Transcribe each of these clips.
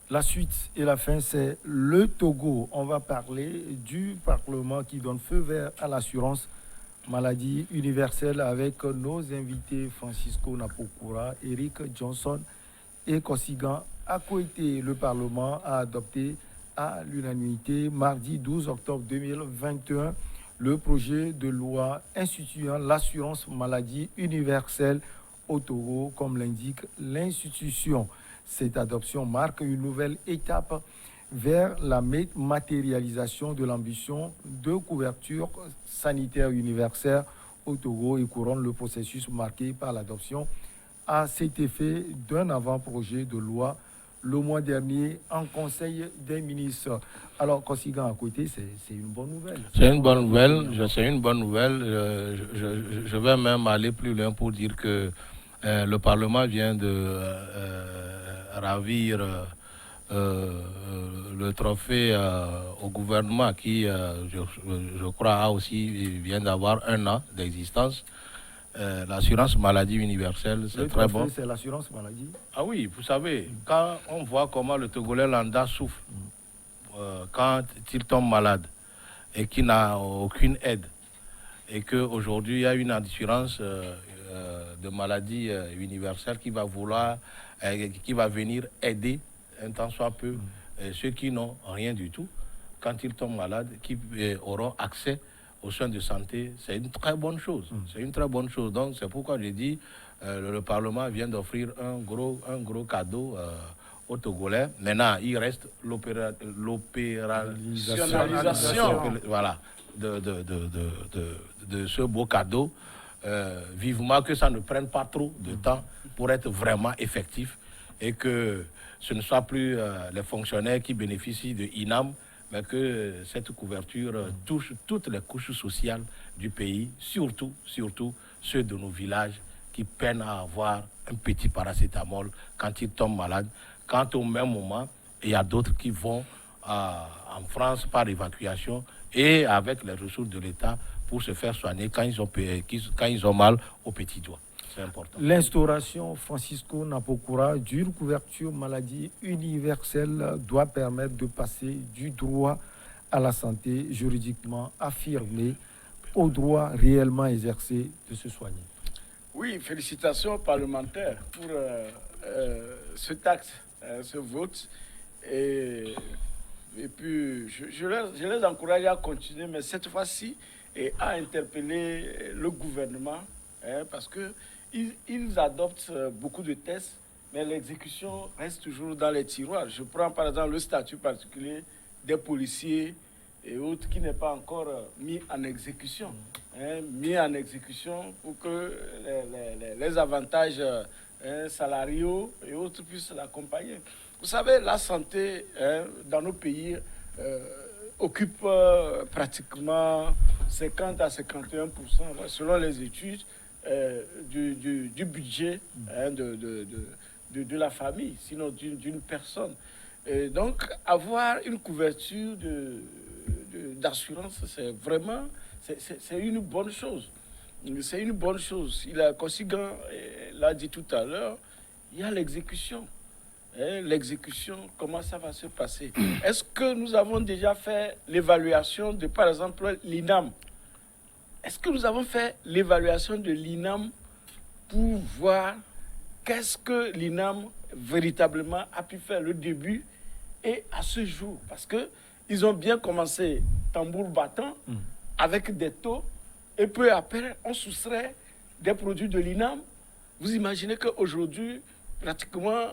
La suite et la fin, c'est le Togo. On va parler du Parlement qui donne feu vert à l'assurance maladie universelle avec nos invités Francisco Napokura, Eric Johnson et Kosigan Akoité. Le Parlement a adopté à l'unanimité mardi 12 octobre 2021 le projet de loi instituant l'assurance maladie universelle au Togo, comme l'indique l'institution. Cette adoption marque une nouvelle étape vers la matérialisation de l'ambition de couverture sanitaire universelle au Togo et couronne le processus marqué par l'adoption à cet effet d'un avant-projet de loi le mois dernier en Conseil des ministres. Alors, Kosigan à côté, c'est une bonne nouvelle. C'est une bonne nouvelle, c'est une bonne nouvelle. Je vais même aller plus loin pour dire que le Parlement vient de ravir le trophée au gouvernement qui, je crois, a aussi vient d'avoir un an d'existence. L'assurance maladie universelle, c'est très bon. C'est l'assurance maladie. Ah oui, vous savez, quand on voit comment le Togolais lambda souffre, quand il tombe malade et qu'il n'a aucune aide, et qu'aujourd'hui il y a une assurance de maladie universelle qui va qui va venir aider un tant soit peu ceux qui n'ont rien du tout, quand ils tombent malades, qui auront accès aux soins de santé, c'est une très bonne chose. C'est une très bonne chose. Donc c'est pourquoi je dis le Parlement vient d'offrir un gros cadeau aux Togolais. Maintenant, il reste l'opérationnalisation voilà, de ce beau cadeau. Vivement que ça ne prenne pas trop de temps pour être vraiment effectif et que ce ne soit plus les fonctionnaires qui bénéficient de INAM, mais que cette couverture touche toutes les couches sociales du pays, surtout ceux de nos villages qui peinent à avoir un petit paracétamol quand ils tombent malades. Quand au même moment, il y a d'autres qui vont en France par évacuation et avec les ressources de l'État pour se faire soigner quand ils ont mal aux petits doigts. C'est important. L'instauration, Francisco Napokura, d'une couverture maladie universelle doit permettre de passer du droit à la santé juridiquement affirmé au droit réellement exercé de se soigner. Oui, félicitations aux parlementaires pour ce acte, ce vote. Et puis, je les encourage à continuer, mais cette fois-ci, à interpeller le gouvernement, parce que ils adoptent beaucoup de tests, mais l'exécution reste toujours dans les tiroirs. Je prends par exemple le statut particulier des policiers et autres qui n'est pas encore mis en exécution. Mis en exécution pour que les avantages salariaux et autres puissent l'accompagner. Vous savez, la santé dans nos pays occupe pratiquement 50 à 51%, selon les études, du budget de la famille, sinon d'une personne. Et donc, avoir une couverture d'assurance, c'est vraiment c'est une bonne chose. C'est une bonne chose. Kosigan l'a dit tout à l'heure, il y a l'exécution. L'exécution, comment ça va se passer? Est-ce que nous avons déjà fait l'évaluation de, par exemple, l'INAM? Est-ce que nous avons fait l'évaluation de l'INAM pour voir qu'est-ce que l'INAM véritablement a pu faire le début et à ce jour? Parce qu'ils ont bien commencé tambour battant avec des taux et peu après on soustrait des produits de l'INAM. Vous imaginez qu'aujourd'hui, pratiquement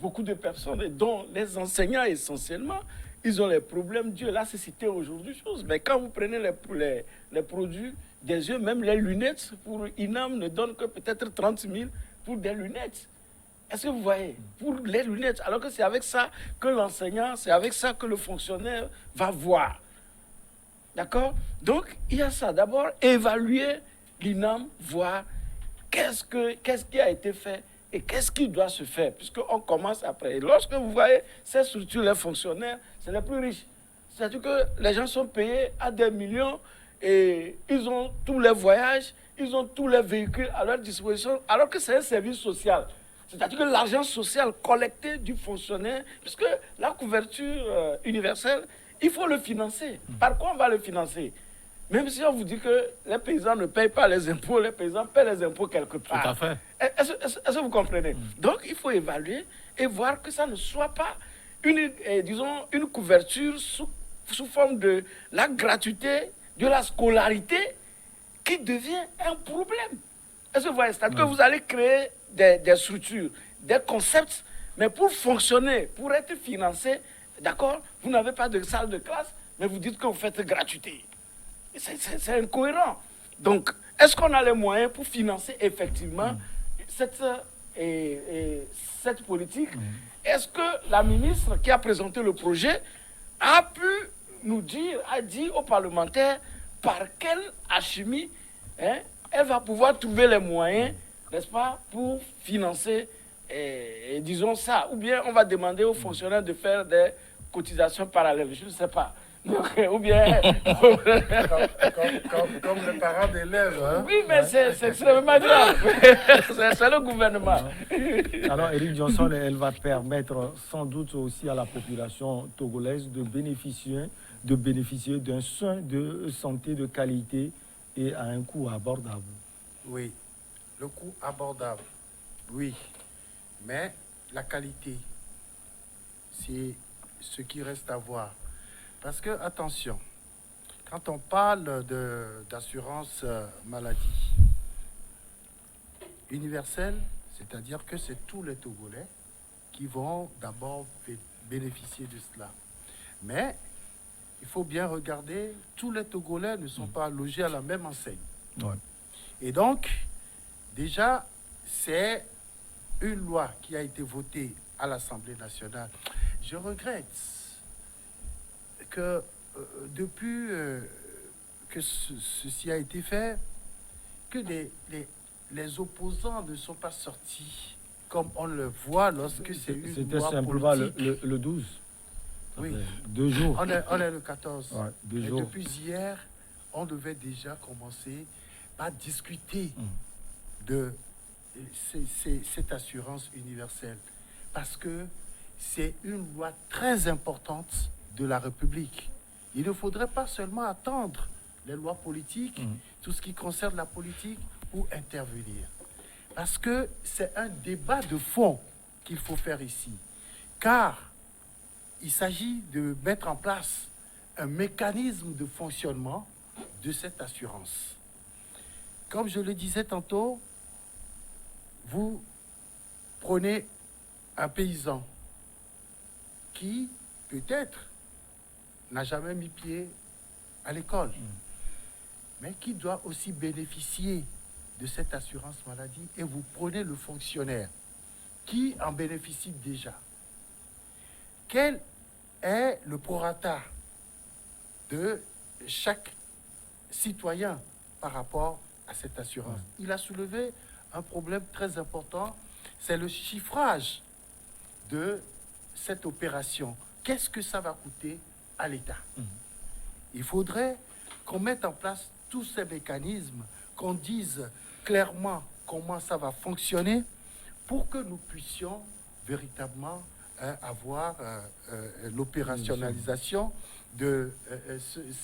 beaucoup de personnes, dont les enseignants essentiellement, ils ont les problèmes. Dieu, là, c'est cité aujourd'hui chose. Mais quand vous prenez les produits des yeux, même les lunettes, pour INAM ne donne que peut-être 30 000 pour des lunettes. Est-ce que vous voyez? Pour les lunettes, alors que c'est avec ça que l'enseignant, c'est avec ça que le fonctionnaire va voir. D'accord? Donc, il y a ça. D'abord, évaluer l'INAM, voir qu'est-ce qui a été fait et qu'est-ce qui doit se faire, puisqu'on commence après. Et lorsque vous voyez ces structures, les fonctionnaires, c'est les plus riches. C'est-à-dire que les gens sont payés à des millions et ils ont tous les voyages, ils ont tous les véhicules à leur disposition, alors que c'est un service social. C'est-à-dire que l'argent social collecté du fonctionnaire, puisque la couverture universelle, il faut le financer. Par quoi on va le financer? Même si on vous dit que les paysans ne payent pas les impôts, les paysans paient les impôts quelque part. Tout à fait. Est-ce que vous comprenez? Donc, il faut évaluer et voir que ça ne soit pas une couverture sous forme de la gratuité, de la scolarité, qui devient un problème. Est-ce que vous voyez? C'est-à-dire que vous allez créer des structures, des concepts, mais pour fonctionner, pour être financé, d'accord, vous n'avez pas de salle de classe, mais vous dites que vous faites gratuité. C'est incohérent. Donc, est-ce qu'on a les moyens pour financer effectivement cette politique? Est-ce que la ministre qui a présenté le projet a pu nous dire, a dit aux parlementaires par quelle alchimie elle va pouvoir trouver les moyens, n'est-ce pas, pour financer, disons ça. Ou bien on va demander aux fonctionnaires de faire des cotisations parallèles, je ne sais pas. Donc, ou bien... comme le parent d'élèves. Hein? Oui, mais c'est extrêmement grave. C'est le gouvernement. Alors, Eric Johnson, elle va permettre sans doute aussi à la population togolaise de bénéficier d'un soin de santé de qualité et à un coût abordable. Oui, le coût abordable, oui. Mais la qualité, c'est ce qui reste à voir. Parce que, attention, quand on parle d'assurance maladie universelle, c'est-à-dire que c'est tous les Togolais qui vont d'abord bénéficier de cela. Mais il faut bien regarder, tous les Togolais ne sont pas logés à la même enseigne. Ouais. Et donc, déjà, c'est une loi qui a été votée à l'Assemblée nationale. Je regrette que depuis que ceci a été fait, que les opposants ne sont pas sortis comme on le voit lorsque c'est une C'était loi simplement politique. le 12. Oui. 2 jours. On est le 14. Ouais, 2 Et jours. depuis hier, on devait déjà commencer à discuter de cette assurance universelle. Parce que c'est une loi très importante de la République. Il ne faudrait pas seulement attendre les lois politiques, tout ce qui concerne la politique, pour intervenir. Parce que c'est un débat de fond qu'il faut faire ici. Car il s'agit de mettre en place un mécanisme de fonctionnement de cette assurance. Comme je le disais tantôt, vous prenez un paysan qui, peut-être, n'a jamais mis pied à l'école, mais qui doit aussi bénéficier de cette assurance maladie, et vous prenez le fonctionnaire qui en bénéficie déjà. Quel est le prorata de chaque citoyen par rapport à cette assurance? Il a soulevé un problème très important, c'est le chiffrage de cette opération. Qu'est-ce que ça va coûter à l'État? Il faudrait qu'on mette en place tous ces mécanismes, qu'on dise clairement comment ça va fonctionner pour que nous puissions véritablement avoir l'opérationnalisation de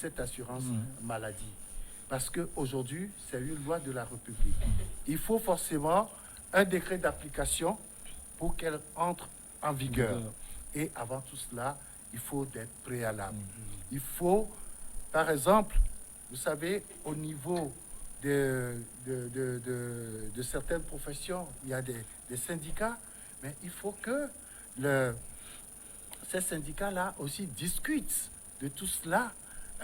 cette assurance maladie. Parce qu'aujourd'hui, c'est une loi de la République. Il faut forcément un décret d'application pour qu'elle entre en vigueur. Et avant tout cela, il faut d'être préalable. Il faut, par exemple, vous savez, au niveau de certaines professions, il y a des syndicats, mais il faut que ces syndicats-là aussi discutent de tout cela.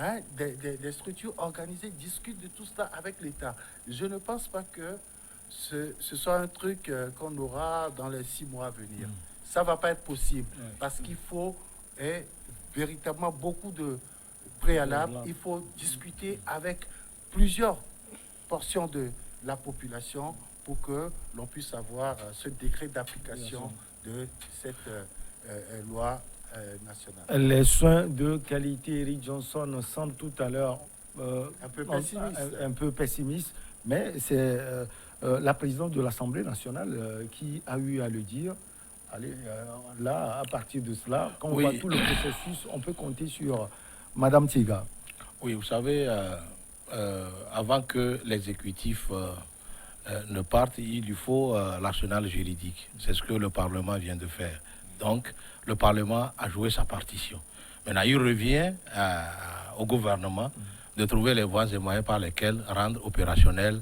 Hein, des structures organisées discutent de tout cela avec l'État. Je ne pense pas que ce soit un truc qu'on aura dans les 6 mois à venir. Ça ne va pas être possible parce qu'il faut véritablement beaucoup de préalables. Il faut discuter avec plusieurs portions de la population pour que l'on puisse avoir ce décret d'application de cette loi nationale. Les soins de qualité, Eric Johnson semble tout à l'heure un peu pessimiste. Un peu pessimiste, mais c'est la présidente de l'Assemblée nationale qui a eu à le dire. Allez, là, à partir de cela, quand on Oui. voit tout le processus, on peut compter sur Madame Tiga. Oui, vous savez, avant que l'exécutif ne parte, il lui faut l'arsenal juridique. C'est ce que le Parlement vient de faire. Donc, le Parlement a joué sa partition. Maintenant, il revient au gouvernement de trouver les voies et moyens par lesquels rendre opérationnelle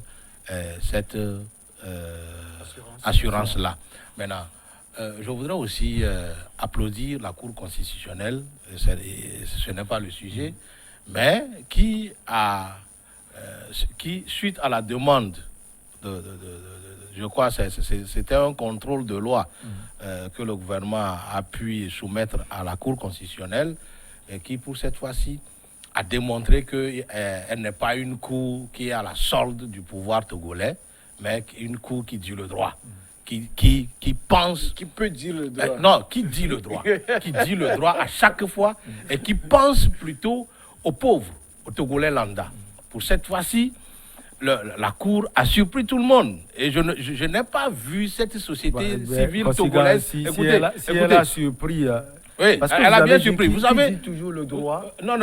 cette assurance-là. Maintenant, je voudrais aussi applaudir la Cour constitutionnelle, ce n'est pas le sujet, mais qui, suite à la demande, je crois que c'était un contrôle de loi que le gouvernement a pu soumettre à la Cour constitutionnelle, et qui, pour cette fois-ci, a démontré qu'elle n'est pas une cour qui est à la solde du pouvoir togolais, mais une cour qui dit le droit. Qui pense... Qui peut dire le droit. Non, qui dit le droit. Qui dit le droit à chaque fois et qui pense plutôt aux pauvres, aux Togolais lambda. Pour cette fois-ci, la Cour a surpris tout le monde. Et je n'ai pas vu cette société civile togolaise... Si elle a surpris... oui, parce que elle a bien surpris. Vous savez... dit toujours le droit. Non,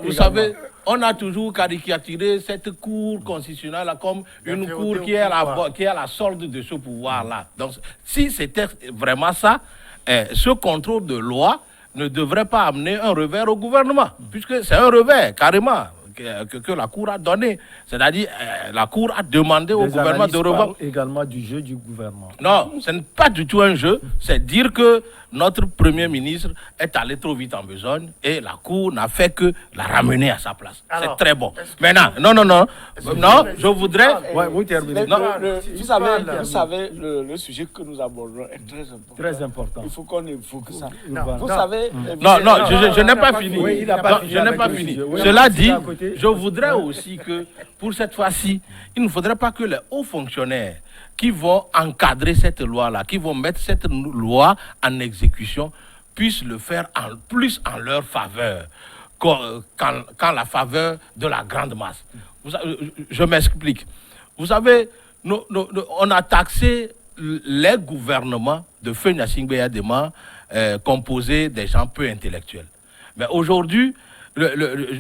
vous savez... On a toujours caricaturé cette cour constitutionnelle comme une cour qui est à la solde de ce pouvoir-là. Donc, si c'était vraiment ça, ce contrôle de loi ne devrait pas amener un revers au gouvernement, puisque c'est un revers, carrément, que la Cour a donné. C'est-à-dire, la Cour a demandé au gouvernement de revoir... également du jeu du gouvernement. Non, ce n'est pas du tout un jeu. C'est dire que notre Premier ministre est allé trop vite en besogne et la Cour n'a fait que la ramener à sa place. C'est très bon. Maintenant, non, je voudrais... Ouais, vous terminez. Vous savez, le sujet que nous abordons est très important. Très important. Il faut qu'on évoque ça. Non. Vous savez... Non, je n'ai pas fini. Oui, il n'a pas fini Je n'ai avec pas le fini. sujet. Oui, Cela on dit, à côté. je voudrais aussi que, pour cette fois-ci, il ne faudrait pas que les hauts fonctionnaires qui vont encadrer cette loi-là, qui vont mettre cette loi en exécution, puissent le faire plus en leur faveur qu'en la faveur de la grande masse. Je m'explique. Vous savez, on a taxé les gouvernements de Feu Gnassingbé Yadema composés des gens peu intellectuels. Mais aujourd'hui,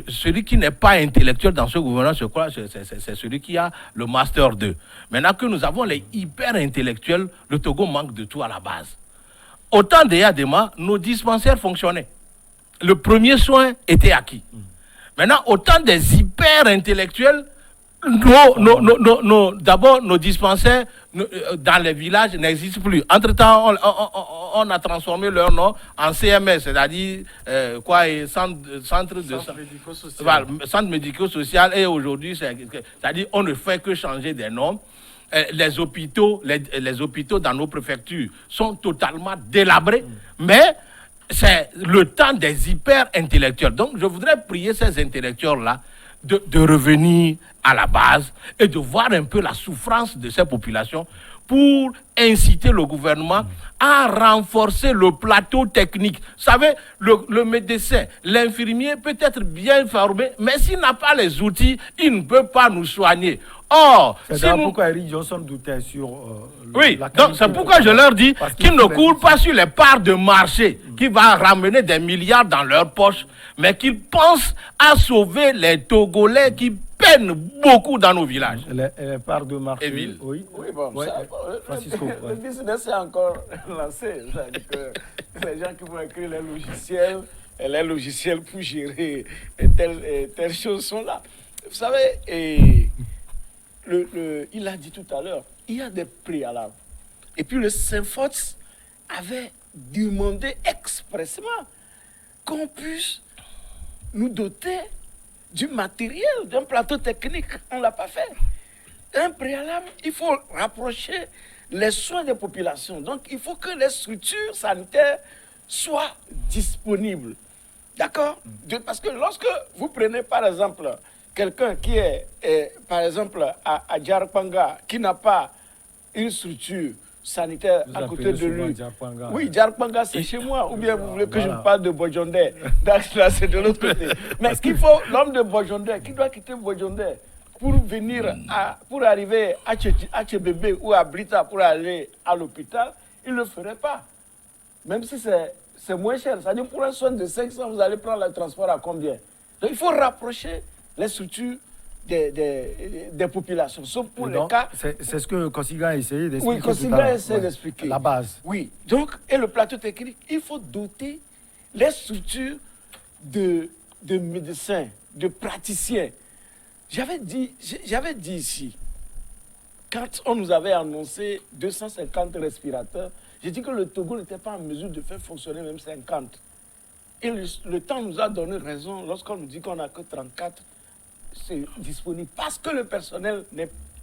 celui qui n'est pas intellectuel dans ce gouvernement, c'est celui qui a le Master 2. Maintenant que nous avons les hyper intellectuels, le Togo manque de tout à la base. Au temps des Yadema, nos dispensaires fonctionnaient. Le premier soin était acquis. Maintenant, au temps des hyper intellectuels, d'abord, nos dispensaires dans les villages n'existent plus. Entre-temps, on a transformé leur nom en CMS, c'est-à-dire centre médico-social. Et aujourd'hui, c'est-à-dire on ne fait que changer des noms. Les hôpitaux dans nos préfectures sont totalement délabrés. Mais c'est le temps des hyper-intellectuels. Donc, je voudrais prier ces intellectuels-là de revenir à la base et de voir un peu la souffrance de ces populations pour inciter le gouvernement à renforcer le plateau technique. Vous savez, le médecin, l'infirmier peut être bien formé, mais s'il n'a pas les outils, il ne peut pas nous soigner. Or, c'est pourquoi Eric Johnson doutait sur oui, donc c'est pourquoi je leur dis qu'ils ne courent pas sur les parts de marché qui va ramener des milliards dans leur poche, mais qu'ils pensent à sauver les Togolais qui peinent beaucoup dans nos villages. Les parts de marché. Oui, bon, ouais, ça, Francisco, le business est encore lancé. C'est-à-dire que les gens qui vont écrire les logiciels pour gérer telles choses sont là. Vous savez, il a dit tout à l'heure, il y a des préalables. Et puis le Saint-Fox avait demandé expressément qu'on puisse nous doter du matériel, d'un plateau technique. On ne l'a pas fait. Un préalable, il faut rapprocher les soins des populations. Donc, il faut que les structures sanitaires soient disponibles. D'accord? Parce que lorsque vous prenez, par exemple, quelqu'un qui est, par exemple, à Djarpanga, qui n'a pas une structure sanitaire à côté de lui. Oui, Djarpanga, c'est chez moi. Ou bien vous voulez que je vous parle de Bojondé. Là, c'est de l'autre côté. Mais ce qu'il faut, l'homme de Bojondé, qui doit quitter Bojondé pour venir pour arriver à Tchébébé ou à Brita pour aller à l'hôpital, il ne le ferait pas. Même si c'est moins cher. C'est-à-dire pour un soin de 500, vous allez prendre le transport à combien? Donc il faut rapprocher les structures des populations. Sauf pour les cas... C'est ce que Kosiga a essayé d'expliquer. Oui, Kosiga a essayé d'expliquer. La base. Oui. Donc, et le plateau technique, il faut doter les structures de médecins, de praticiens. J'avais dit ici, quand on nous avait annoncé 250 respirateurs, j'ai dit que le Togo n'était pas en mesure de faire fonctionner même 50. Et le temps nous a donné raison lorsqu'on nous dit qu'on n'a que 34 disponibles parce que le personnel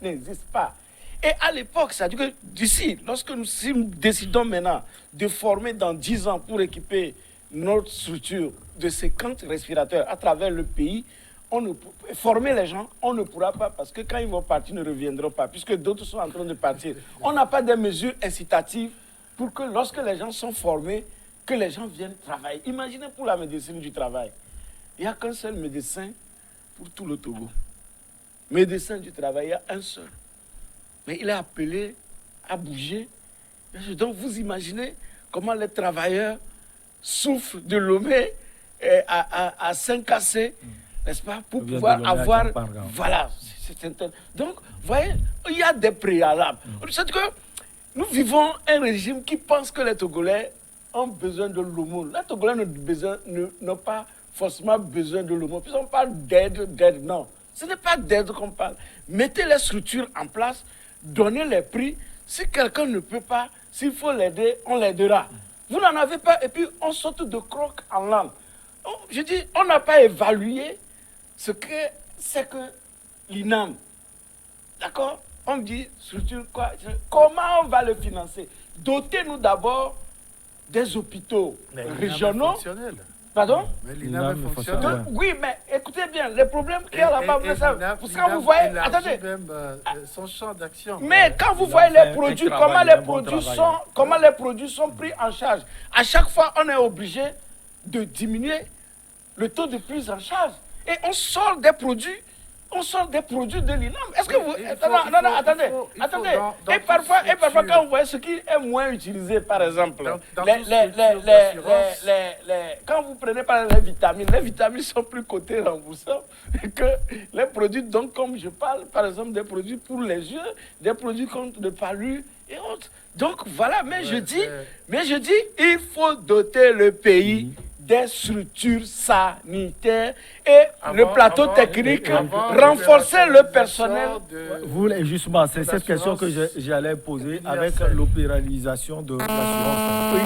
n'existe pas. Et à l'époque, ça veut dire que d'ici, lorsque nous décidons maintenant de former dans 10 ans pour équiper notre structure de 50 respirateurs à travers le pays, former les gens, on ne pourra pas parce que quand ils vont partir, ils ne reviendront pas puisque d'autres sont en train de partir. On n'a pas de mesures incitatives pour que lorsque les gens sont formés, que les gens viennent travailler. Imaginez pour la médecine du travail. Il n'y a qu'un seul médecin pour tout le Togo. Médecin du travail, il y a un seul. Mais il est appelé à bouger. Donc vous imaginez comment les travailleurs souffrent de Lomé à 5AC, n'est-ce pas, pour pouvoir avoir... Voilà. Donc, vous voyez, il y a des préalables. C'est-à-dire que nous vivons un régime qui pense que les Togolais ont besoin de l'aumône. Les Togolais n'ont pas forcément besoin de l'aumône. Puis on parle d'aide, non. Ce n'est pas d'aide qu'on parle. Mettez les structures en place, donnez les prix. Si quelqu'un ne peut pas, s'il faut l'aider, on l'aidera. Vous n'en avez pas, et puis on saute de croc en langue. Je dis, on n'a pas évalué ce que c'est que l'INAM. D'accord? On dit, structure quoi? Comment on va le financer? Dotez-nous d'abord des hôpitaux régionaux. Pardon? Mais l'INAM est fonctionnel. Oui, mais écoutez bien, les problèmes qu'il y a là-bas, parce que quand vous voyez, attendez, même son champ d'action. Mais quand vous voyez les produits, comment les produits sont pris en charge, à chaque fois, on est obligé de diminuer le taux de prise en charge. Et on sort des produits de l'INAM. Est-ce que vous... Attendez. Et parfois, quand vous voyez ce qui est moins utilisé, par exemple, quand vous prenez par les vitamines sont plus cotées remboursables que les produits, donc comme je parle, par exemple, des produits pour les yeux, des produits contre le palu et autres. Donc voilà, mais je dis, il faut doter le pays des structures sanitaires et le plateau technique, renforcer le personnel. Vous, justement, c'est cette question que j'allais poser avec l'opéralisation de l'assurance. Oui.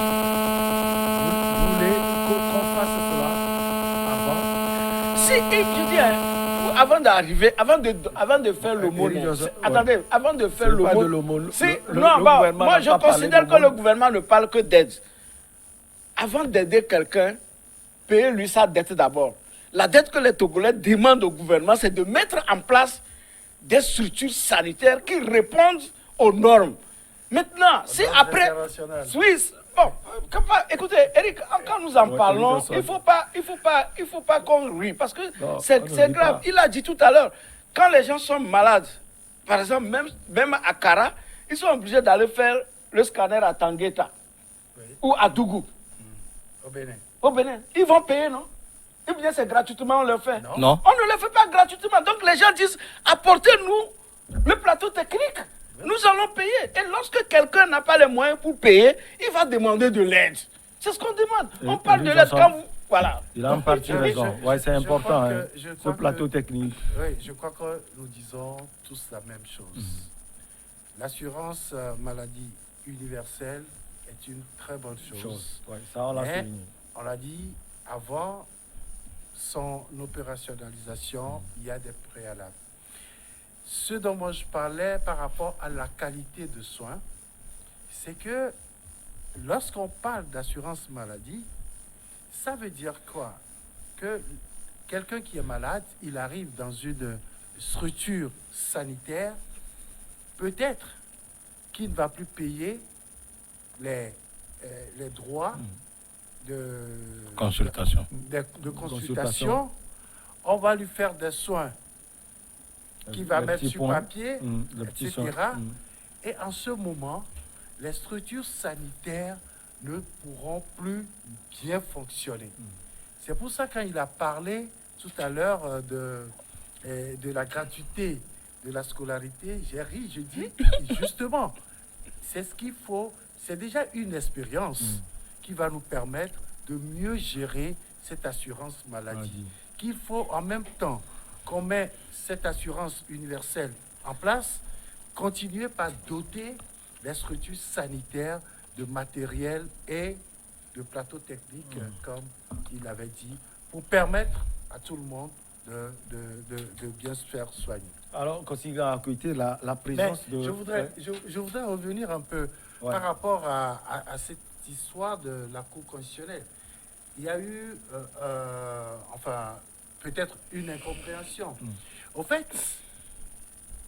Vous voulez qu'on fasse cela avant? Si, je dis, avant de faire l'aumône, attendez, avant de faire l'aumône, moi je considère que le gouvernement ne parle que d'aide. Avant d'aider quelqu'un, payez-lui sa dette d'abord. La dette que les Togolais demandent au gouvernement, c'est de mettre en place des structures sanitaires qui répondent aux normes. Maintenant, si après... Suisse, bon, écoutez, Eric, quand nous en parlons, il ne faut pas qu'on rie, parce que c'est grave. Il a dit tout à l'heure, quand les gens sont malades, par exemple, même à Kara, ils sont obligés d'aller faire le scanner à Tangueta ou à Dougou. Au Bénin. Ils vont payer, non? Ou bien c'est gratuitement, on le fait? Non. On ne le fait pas gratuitement. Donc les gens disent, apportez-nous le plateau technique. Nous allons payer. Et lorsque quelqu'un n'a pas les moyens pour payer, il va demander de l'aide. C'est ce qu'on demande. On parle de l'aide quand vous... Voilà. Il a en partie raison. Ouais, c'est important, ce plateau technique. Oui, je crois que nous disons tous la même chose. L'assurance maladie universelle est une très bonne chose. Ouais, ça, on l'a souligné. On l'a dit, avant son opérationnalisation, il y a des préalables. Ce dont moi je parlais par rapport à la qualité de soins, c'est que lorsqu'on parle d'assurance maladie, ça veut dire quoi? Que quelqu'un qui est malade, il arrive dans une structure sanitaire, peut-être qu'il ne va plus payer les droits de consultation. On va lui faire des soins qui va Les mettre petits sur points. papier, Le petit etc. soin. Et en ce moment, les structures sanitaires ne pourront plus bien fonctionner. C'est pour ça quand il a parlé tout à l'heure de la gratuité de la scolarité, j'ai ri, je dis justement, c'est ce qu'il faut, c'est déjà une expérience qui va nous permettre de mieux gérer cette assurance maladie. Qu'il faut en même temps qu'on met cette assurance universelle en place, continuer par doter les structures sanitaires de matériel et de plateaux techniques, comme il avait dit, pour permettre à tout le monde de bien se faire soigner. Alors, quand il a écouté la Mais présence de... je voudrais revenir un peu par rapport à cette histoire de la Cour constitutionnelle. Il y a eu, enfin, peut-être une incompréhension. Au fait,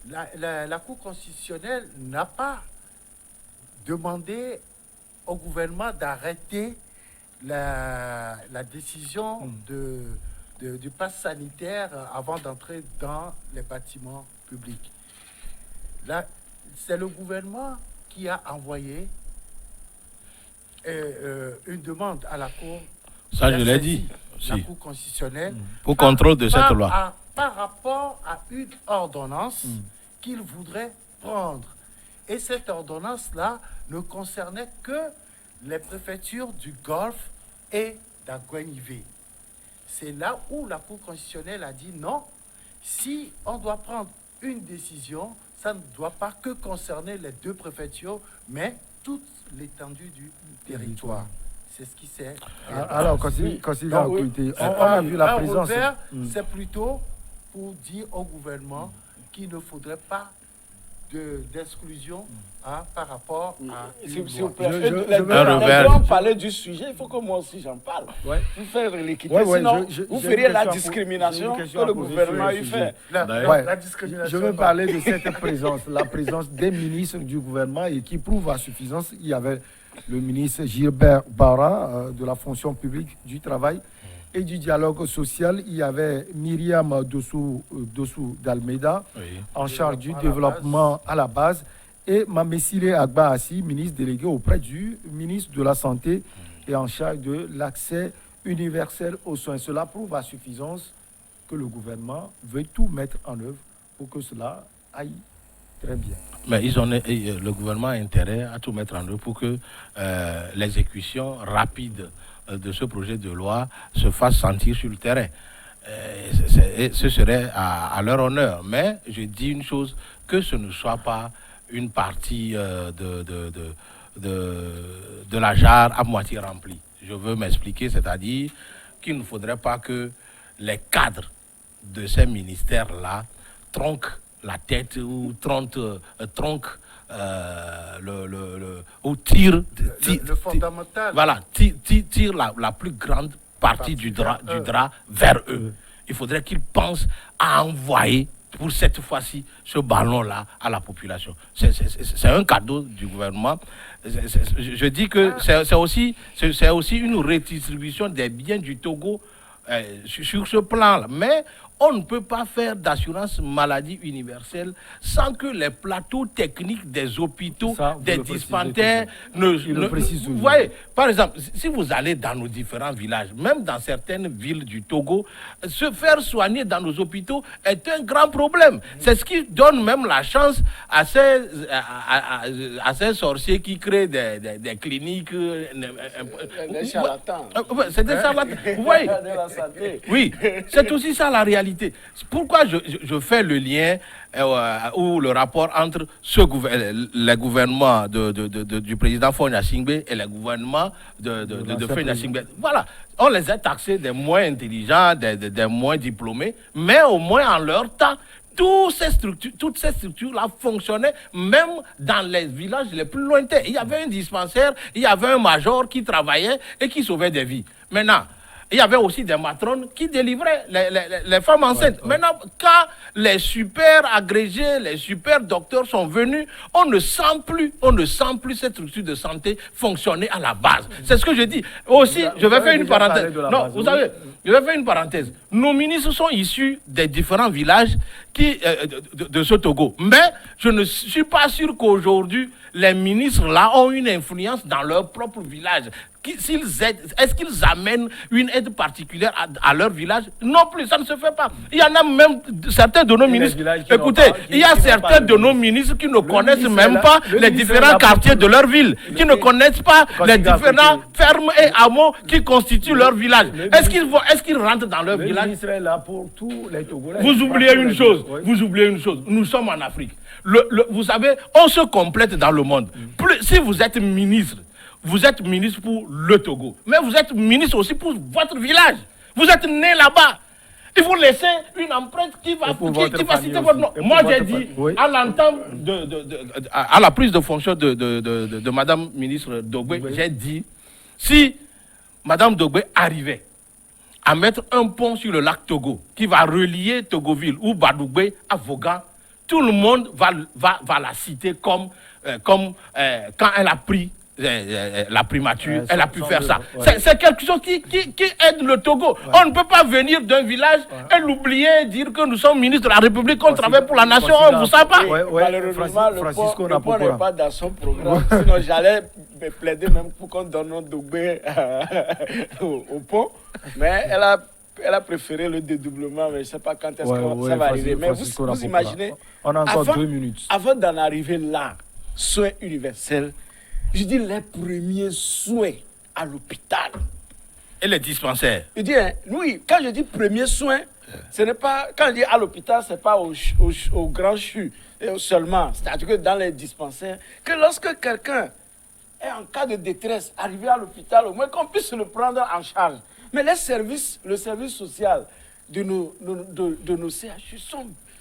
la Cour constitutionnelle n'a pas demandé au gouvernement d'arrêter la décision du pass sanitaire avant d'entrer dans les bâtiments publics. Là, c'est le gouvernement qui a envoyé une demande à la Cour. Ça, je l'ai dit. La Si. Cour constitutionnelle. Pour contrôle de cette loi. Par rapport à une ordonnance qu'il voudrait prendre. Et cette ordonnance-là ne concernait que les préfectures du Golfe et d'Aguenivé. C'est là où la Cour constitutionnelle a dit non, si on doit prendre une décision, ça ne doit pas que concerner les deux préfectures, mais toute l'étendue du territoire. C'est ce qui s'est... Alors, quand il a écouté, on a vu la présence... C'est plutôt pour dire au gouvernement qu'il ne faudrait pas d'exclusion par rapport à... S'il vous plaît, Je les gens parler du sujet, il faut que moi aussi j'en parle. Ouais. Vous faire l'équité, Ouais, sinon j'ai vous une feriez la question discrimination j'ai une question que à le poser gouvernement sur y le fait. La discrimination. Je veux parler de cette présence, la présence des ministres du gouvernement et qui prouve à suffisance. Il y avait le ministre Gilbert Bara de la fonction publique, du travail et du dialogue social. Il y avait Myriam Dossou d'Almeida, en charge du développement à la base, et Mamesile Agbaassi, ministre délégué auprès du ministre de la Santé et en charge de l'accès universel aux soins. Cela prouve à suffisance que le gouvernement veut tout mettre en œuvre pour que cela aille très bien. Mais le gouvernement a intérêt à tout mettre en œuvre pour que l'exécution rapide de ce projet de loi se fasse sentir sur le terrain. Ce serait à leur honneur. Mais je dis une chose, que ce ne soit pas une partie de la jarre à moitié remplie. Je veux m'expliquer, c'est-à-dire qu'il ne faudrait pas que les cadres de ces ministères-là tronquent la tête ou tronquent ou tirent le fondamental. Voilà, tire la plus grande partie du drap vers eux. Il faudrait qu'ils pensent à envoyer pour cette fois-ci ce ballon-là à la population. C'est un cadeau du gouvernement. Je dis que c'est aussi une redistribution des biens du Togo sur ce plan-là. Mais on ne peut pas faire d'assurance maladie universelle sans que les plateaux techniques des hôpitaux, des dispensaires vous voyez, par exemple, si vous allez dans nos différents villages, même dans certaines villes du Togo, se faire soigner dans nos hôpitaux est un grand problème. C'est ce qui donne même la chance à ces sorciers qui créent des cliniques. Des charlatans. C'est des charlatans. Vous voyez? Oui, c'est aussi ça la réalité. Pourquoi je fais le lien ou le rapport entre les gouvernements du président Fonya Singbe et les gouvernements de Fonya Singbe. Voilà, on les a taxés des moins intelligents, des moins diplômés, mais au moins en leur temps, toutes ces structures-là fonctionnaient même dans les villages les plus lointains. Il y avait un dispensaire, il y avait un major qui travaillait et qui sauvait des vies. Maintenant, il y avait aussi des matrones qui délivraient les femmes enceintes. Maintenant, quand les super agrégés, les super docteurs sont venus, on ne sent plus cette structure de santé fonctionner à la base. C'est ce que je dis. Aussi, je vais faire une parenthèse. Non, vous savez, je vais faire une parenthèse. Nos ministres sont issus des différents villages de ce Togo. Mais je ne suis pas sûr qu'aujourd'hui, les ministres là ont une influence dans leur propre village. Est-ce qu'ils amènent une aide particulière à leur village? Non plus, ça ne se fait pas. Il y en a même certains de nos ministres. Écoutez, il y a certains de nos ministres qui ne connaissent même pas les différents quartiers de leur ville, qui ne connaissent pas les différentes fermes et hameaux qui constituent leur village. Est-ce qu'ils rentrent dans leur village? Est là pour tous les Togolais. Vous oubliez une chose. Nous sommes en Afrique. Vous savez, on se complète dans le monde. Si vous êtes ministre pour le Togo, mais vous êtes ministre aussi pour votre village. Vous êtes né là-bas. Il faut laisser une empreinte qui va citer votre nom. Moi, j'ai dit, à l'entente à la prise de fonction de Madame ministre Dogbe, j'ai dit, si Madame Dogbe arrivait à mettre un pont sur le lac Togo qui va relier Togoville ou Badougbe à Vogan, tout le monde va la citer comme quand elle a pris la primature, elle a pu faire ça. C'est quelque chose qui aide le Togo. On ne peut pas venir d'un village et l'oublier, dire que nous sommes ministres de la République, qu'on travaille pour la nation, on ne vous sait pas. Malheureusement, le pont n'est pas dans son programme. Sinon, j'allais me plaider même pour qu'on donne un Dogbé au pont. Mais elle a préféré le dédoublement, mais je ne sais pas quand est-ce que ça va arriver. Mais vous imaginez, on a encore 2 minutes. Avant d'en arriver là, soins universels, je dis les premiers soins à l'hôpital. Et les dispensaires. Je dis, oui, quand je dis premiers soins, ce n'est pas, quand je dis à l'hôpital, ce n'est pas au grand CHU seulement. C'est-à-dire que dans les dispensaires, que lorsque quelqu'un est en cas de détresse, arrivé à l'hôpital, au moins qu'on puisse le prendre en charge. Mais le service social de nos CHU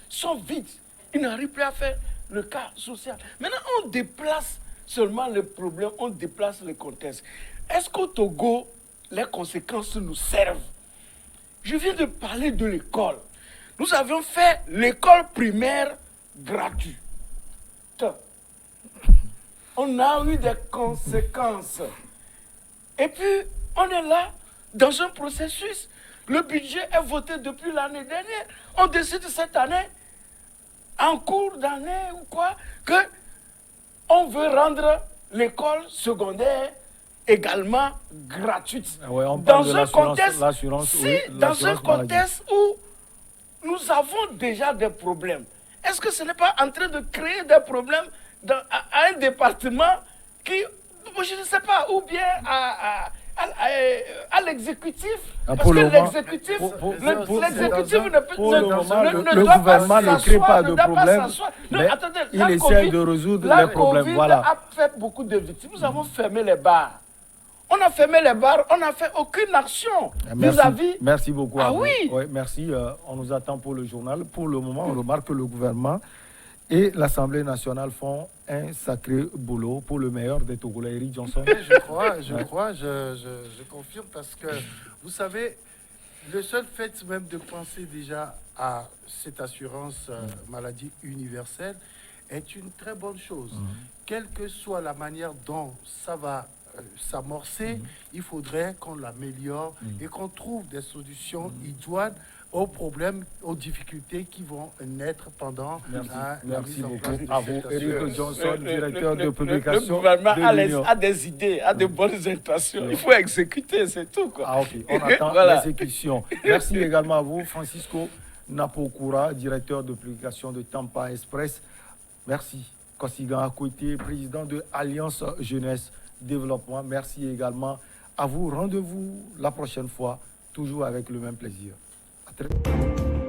sont vides. Ils n'arrivent plus à faire le cas social. Maintenant, on déplace seulement le problème, on déplace le contexte. Est-ce qu'au Togo, les conséquences nous servent? Je viens de parler de l'école. Nous avions fait l'école primaire gratuite. On a eu des conséquences. Et puis, on est là, dans un processus. Le budget est voté depuis l'année dernière. On décide cette année, en cours d'année ou quoi, que on veut rendre l'école secondaire également gratuite. Dans un contexte où nous avons déjà des problèmes, est-ce que ce n'est pas en train de créer des problèmes à un département qui, je ne sais pas, ou bien à l'exécutif? Parce que l'exécutif le gouvernement ne crée pas de problème, mais il essaie de résoudre les problèmes. Voilà. A fait beaucoup de victimes. Nous avons fermé les bars. On a fermé les bars, on n'a fait aucune action vis-à-vis. Merci beaucoup. Ah oui. Merci. On nous attend pour le journal. Pour le moment, on remarque que le gouvernement et l'Assemblée nationale font un sacré boulot pour le meilleur des Togolais. Eric Johnson. Je confirme parce que, vous savez, le seul fait même de penser déjà à cette assurance maladie universelle est une très bonne chose. Quelle que soit la manière dont ça va s'amorcer, il faudrait qu'on l'améliore et qu'on trouve des solutions idoines aux problèmes, aux difficultés qui vont naître pendant Merci beaucoup à vous, Eric Johnson, directeur de publication. Le gouvernement a des idées, a de bonnes intentions. Il faut exécuter, c'est tout, quoi. On attend l'exécution. Merci également à vous, Francisco Napokura, directeur de publication de Tampa Express. Merci. Kosigan Akoité, président de Alliance Jeunesse Développement. Merci également à vous. Rendez-vous la prochaine fois, toujours avec le même plaisir. À très bientôt.